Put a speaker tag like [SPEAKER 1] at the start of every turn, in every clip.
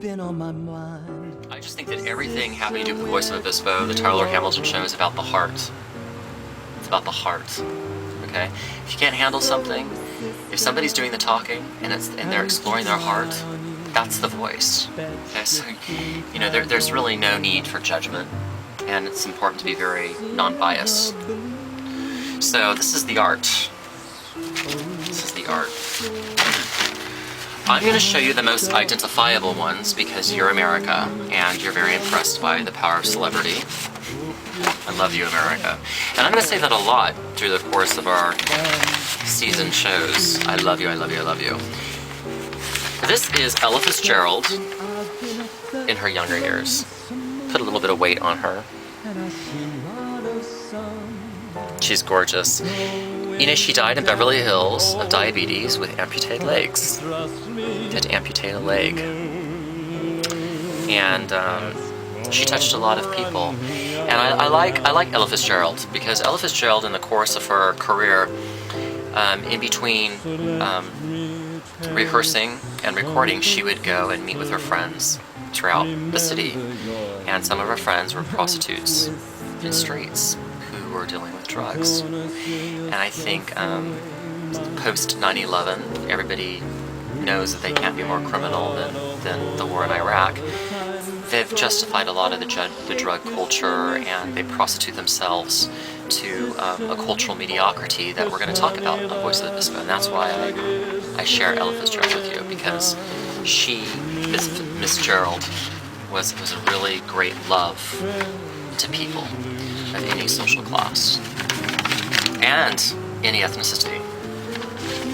[SPEAKER 1] been on my mind.
[SPEAKER 2] I just think that everything having to do with the voice of Obispo, the Tyler Hamilton show, is about the heart. It's about the heart. Okay? If you can't handle something, if somebody's doing the talking and they're exploring their heart, that's the voice. Okay? So, you know, there's really no need for judgment, and it's important to be very non-biased. So this is the art. This is the art. I'm going to show you the most identifiable ones because you're America and you're very impressed by the power of celebrity. I love you, America. And I'm going to say that a lot through the course of our season shows. I love you, I love you, I love you. This is Ella Fitzgerald in her younger years. Put a little bit of weight on her. She's gorgeous. You know, she died in Beverly Hills of diabetes with amputated legs. Had to amputate a leg. And she touched a lot of people. And I like Ella Fitzgerald because Ella Fitzgerald, in the course of her career, in between rehearsing and recording, she would go and meet with her friends throughout the city. And some of her friends were prostitutes in streets who were dealing with drugs. And I think post 9/11, everybody knows that they can't be more criminal than the war in Iraq. They've justified a lot of the drug culture, and they prostitute themselves to a cultural mediocrity that we're going to talk about on Voice of the Obispo. And that's why I share Ella Fitzgerald with you, because she, Miss Gerald, was a really great love to people of any social class and any ethnicity.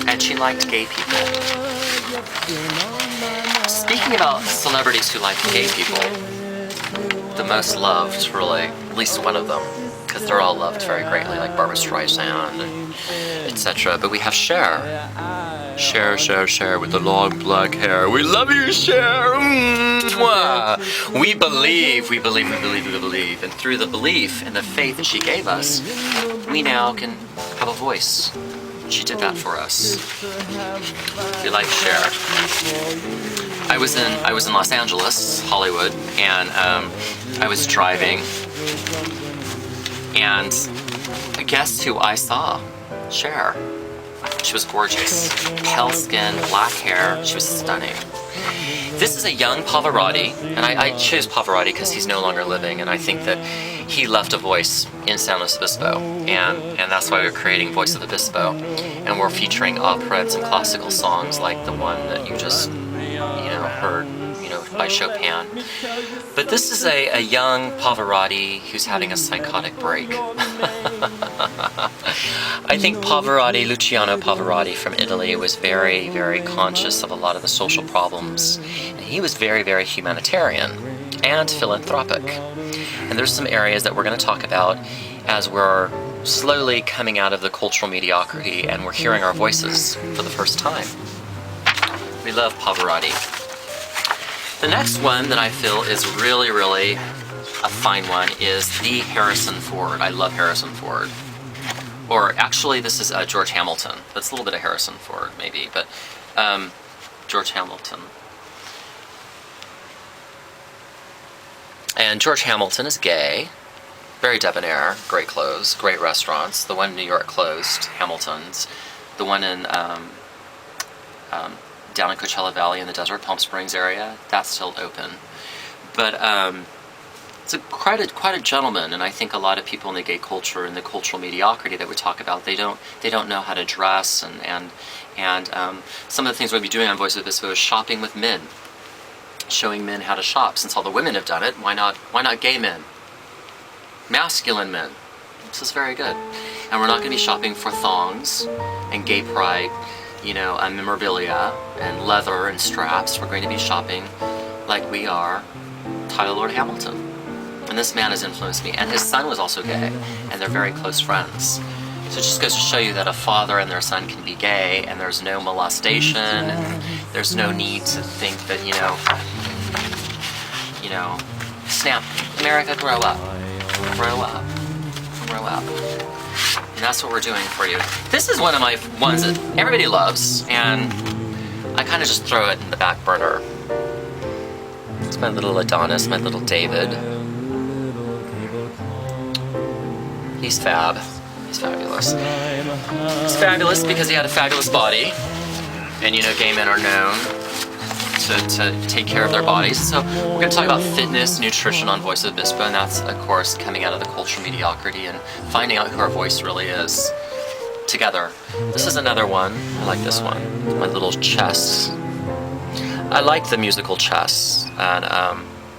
[SPEAKER 2] And she liked gay people. Speaking about celebrities who like gay people, the most loved, really, at least one of them, because they're all loved very greatly, like Barbra Streisand, etc. But we have Cher. Cher with the long black hair. We love you, Cher! Mwah! We believe. And through the belief and the faith that she gave us, we now can have a voice. She did that for us. We like Cher. I was in Los Angeles, Hollywood, and I was driving, and guess who I saw? Cher. She was gorgeous. Pale skin, black hair. She was stunning. This is a young Pavarotti, and I chose Pavarotti because he's no longer living, and I think that he left a voice in San Luis Obispo, and that's why we're creating Voice of Obispo, and we're featuring operettas and classical songs like the one that you just, heard, by Chopin. But this is a young Pavarotti who's having a psychotic break. I think Luciano Pavarotti from Italy, was very, very conscious of a lot of the social problems. And he was very, very humanitarian and philanthropic. And there's some areas that we're going to talk about as we're slowly coming out of the cultural mediocrity and we're hearing our voices for the first time. We love Pavarotti. The next one that I feel is really, really a fine one is the Harrison Ford. I love Harrison Ford. Or actually, this is George Hamilton. That's a little bit of Harrison Ford, maybe, but George Hamilton. And George Hamilton is gay, very debonair, great clothes, great restaurants. The one in New York closed, Hamilton's. The one in down in Coachella Valley in the Desert Palm Springs area, that's still open. But it's quite a gentleman, and I think a lot of people in the gay culture and the cultural mediocrity that we talk about, they don't know how to dress, and some of the things we'll be doing on Voice of Obispo is shopping with men, showing men how to shop. Since all the women have done it, why not gay men? Masculine men. This is very good. And we're not going to be shopping for thongs and gay pride, memorabilia and leather and straps. We're going to be shopping like we are Tyler Lord Hamilton. And this man has influenced me. And his son was also gay, and they're very close friends. So it just goes to show you that a father and their son can be gay, and there's no molestation, and there's no need to think that, snap, America, grow up. Grow up. Grow up. And that's what we're doing for you. This is one of my ones that everybody loves, and I kind of just throw it in the back burner. It's my little Adonis, my little David. He's fab. He's fabulous. He's fabulous because he had a fabulous body. And you know, gay men are known to take care of their bodies. So we're going to talk about fitness, nutrition on Voice of Obispo, and that's, of course, coming out of the cultural mediocrity and finding out who our voice really is together. This is another one. I like this one. My little chess. I like the musical chess, and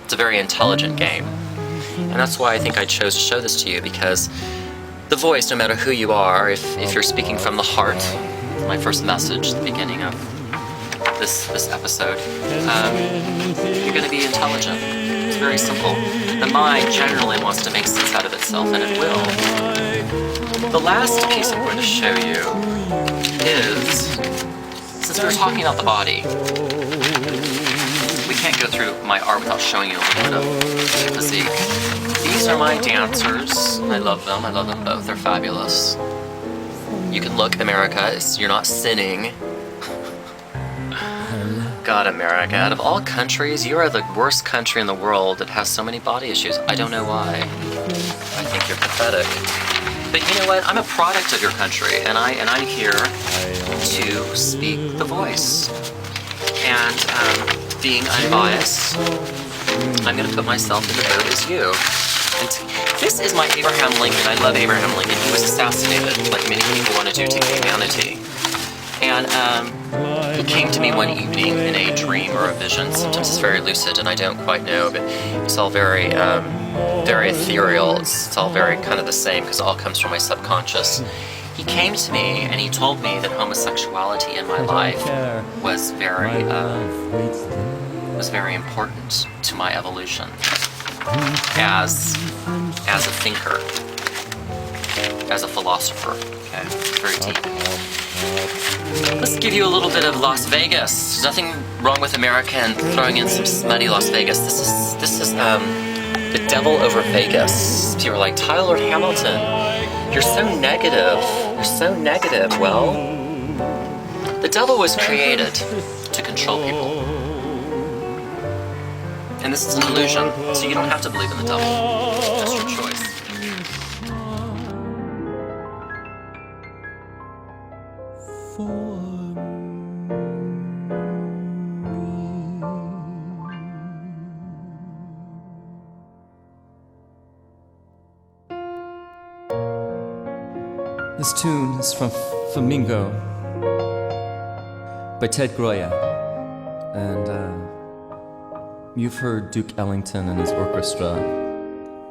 [SPEAKER 2] it's a very intelligent game. And that's why I think I chose to show this to you, because the voice, no matter who you are, if you're speaking from the heart, my first message at the beginning of this episode, you're going to be intelligent. It's very simple. The mind generally wants to make sense out of itself, and it will. The last piece I'm going to show you is, since we're talking about the body, we can't go through my art without showing you a little bit of physique. These are my dancers. I love them. I love them both. They're fabulous. You can look, America. You're not sinning. God, America, out of all countries, you are the worst country in the world that has so many body issues. I don't know why. I think you're pathetic. But you know what? I'm a product of your country, and I'm here to speak the voice. And being unbiased, I'm going to put myself in the boat as you. And this is my Abraham Lincoln. I love Abraham Lincoln. He was assassinated, like many people want to do to humanity. And he came to me one evening in a dream or a vision. Sometimes it's very lucid, and I don't quite know, but it's all very, very ethereal. It's all very kind of the same, because it all comes from my subconscious. He came to me and he told me that homosexuality in my life was very important to my evolution as a thinker, as a philosopher. Okay, it's very deep. Let's give you a little bit of Las Vegas. There's nothing wrong with America and throwing in some smutty Las Vegas. This is the devil over Vegas. People are like, Tyler Hamilton, you're so negative. You're so negative. Well, the devil was created to control people. And this is an illusion, so you don't have to believe in the devil. That's your choice.
[SPEAKER 1] This tune is from Flamingo by Ted Groya, and you've heard Duke Ellington and his orchestra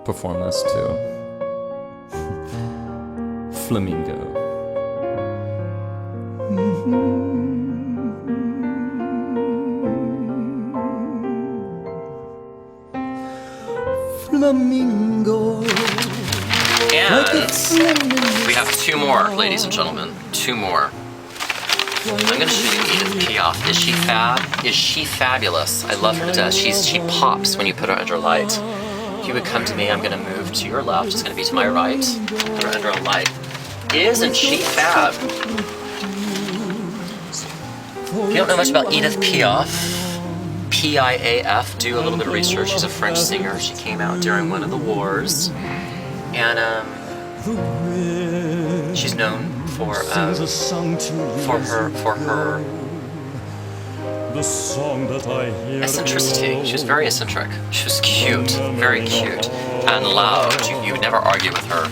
[SPEAKER 1] perform this too. Flamingo. Flamingo.
[SPEAKER 2] And we have two more, ladies and gentlemen. Two more. I'm going to show you Edith Piaf. Is she fab? Is she fabulous? I love her to death. She pops when you put her under light. If you would come to me, I'm going to move to your left. It's going to be to my right. Put her under a light. Isn't she fab? If you don't know much about Edith Piaf, P-I-A-F, do a little bit of research. She's a French singer. She came out during one of the wars. And she's known for her eccentricity. She was very eccentric. She was cute, very cute, and loud. You would never argue with her.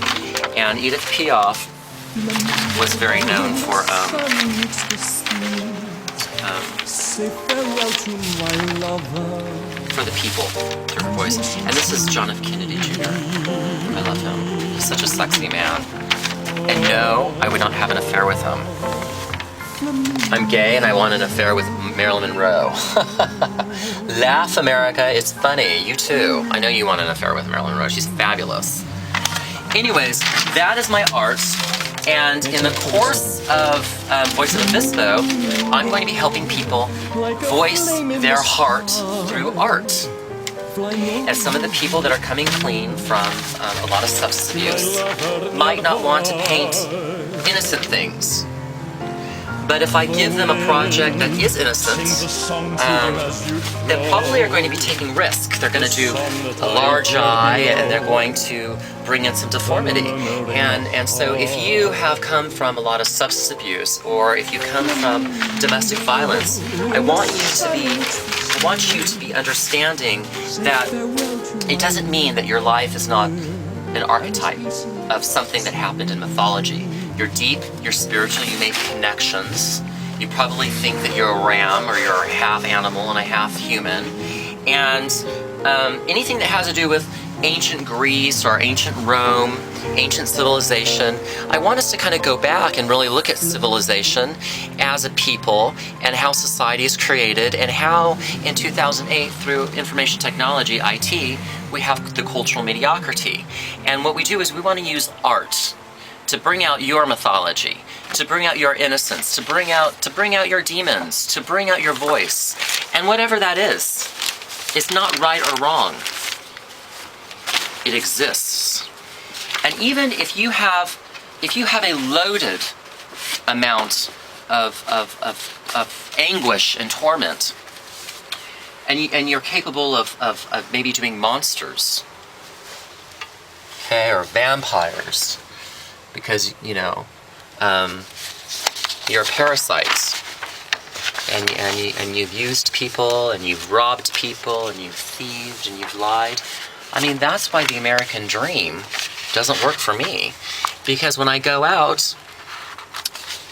[SPEAKER 2] And Edith Piaf was very known for the people through her voice. And this is John F. Kennedy Jr. I love him. He's such a sexy man. And no, I would not have an affair with him. I'm gay and I want an affair with Marilyn Monroe. Laugh, America, it's funny. You too. I know you want an affair with Marilyn Monroe. She's fabulous. Anyways, that is my art. And in the course of Voice of Obispo, I'm going to be helping people voice their heart through art. And some of the people that are coming clean from a lot of substance abuse might not want to paint innocent things. But if I give them a project that is innocent, they probably are going to be taking risk. They're going to do a large eye, and they're going to bring in some deformity. And so if you have come from a lot of substance abuse, or if you come from domestic violence, I want you to be understanding that it doesn't mean that your life is not an archetype of something that happened in mythology. You're deep, you're spiritual, you make connections. You probably think that you're a ram, or you're a half animal and a half human. And anything that has to do with ancient Greece or ancient Rome, ancient civilization, I want us to kind of go back and really look at civilization as a people, and how society is created, and how in 2008, through information technology, IT, we have the cultural mediocrity. And what we do is we want to use art to bring out your mythology, to bring out your innocence, to bring out your demons, to bring out your voice. And whatever that is, it's not right or wrong. It exists. And even if you have a loaded amount of anguish and torment, and you're capable of maybe doing monsters, okay, or vampires, because you're a parasite, and you've used people, and you've robbed people, and you've thieved, and you've lied. I mean, that's why the American dream doesn't work for me, because when I go out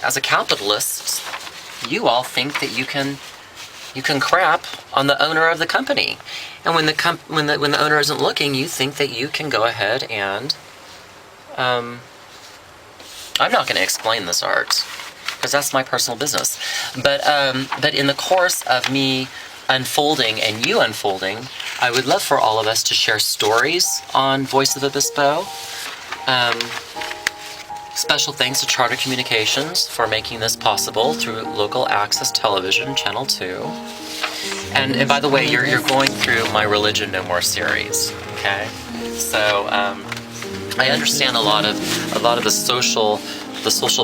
[SPEAKER 2] as a capitalist, you all think that you can crap on the owner of the company, and when the owner isn't looking, you think that you can go ahead and I'm not going to explain this art, because that's my personal business. But in the course of me unfolding and you unfolding, I would love for all of us to share stories on Voice of Obispo. Special thanks to Charter Communications for making this possible through Local Access Television, Channel 2. And by the way, you're going through my Religion No More series, okay? So I understand a lot of the social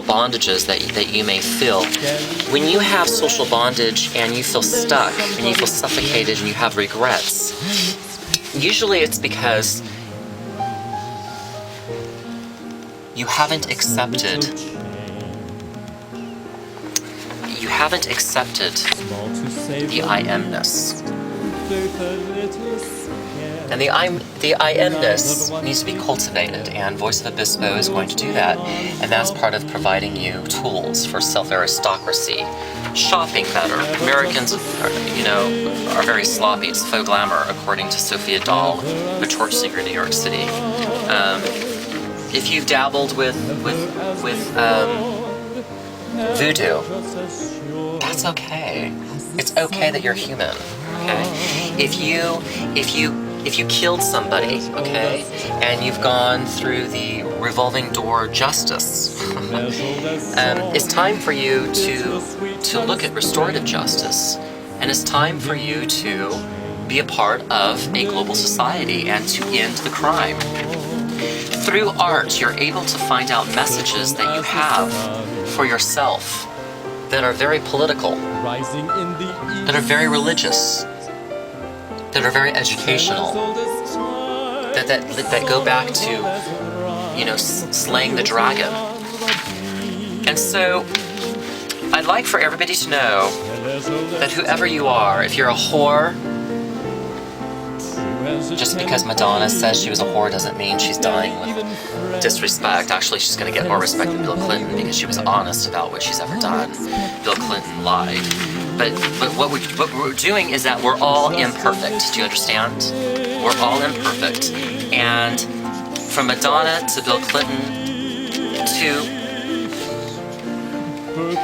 [SPEAKER 2] bondages that you may feel. When you have social bondage and you feel stuck and you feel suffocated and you have regrets, usually it's because you haven't accepted the I amness. And the I amness needs to be cultivated, and Voice of Obispo is going to do that. And that's part of providing you tools for self-aristocracy, shopping better. Americans are very sloppy. It's faux glamour, according to Sophia Dahl, a torch singer in New York City. If you've dabbled with voodoo, that's okay. It's okay that you're human. Okay, if you killed somebody, okay, and you've gone through the revolving door justice, it's time for you to look at restorative justice, and it's time for you to be a part of a global society and to end the crime. Through art, you're able to find out messages that you have for yourself that are very political, that are very religious, that are very educational, that go back to, slaying the dragon. And so, I'd like for everybody to know that whoever you are, if you're a whore, just because Madonna says she was a whore doesn't mean she's dying with disrespect. Actually, she's going to get more respect than Bill Clinton because she was honest about what she's ever done. Bill Clinton lied. But what we're doing is that we're all imperfect. Do you understand? We're all imperfect. And from Madonna to Bill Clinton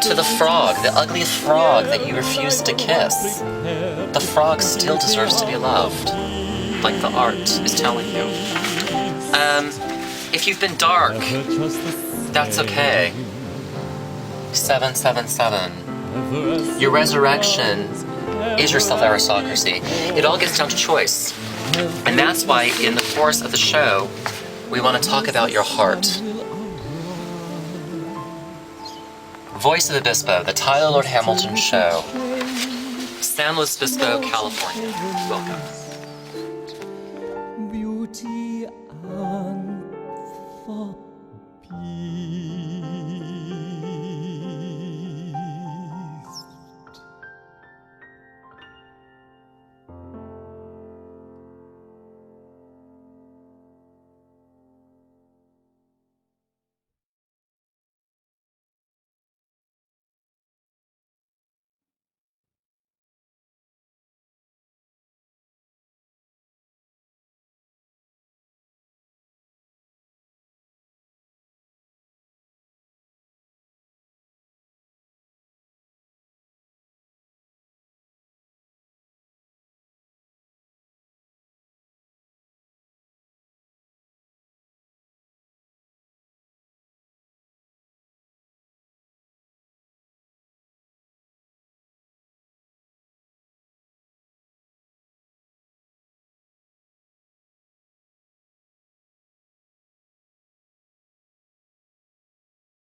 [SPEAKER 2] to the frog, the ugly frog that you refused to kiss, the frog still deserves to be loved, like the art is telling you. If you've been dark, that's okay. 777. Your resurrection is your self-aristocracy. It all gets down to choice. And that's why in the course of the show, we want to talk about your heart. Voice of Obispo, the Tyler Lord Hamilton Show. San Luis Obispo, California. Welcome.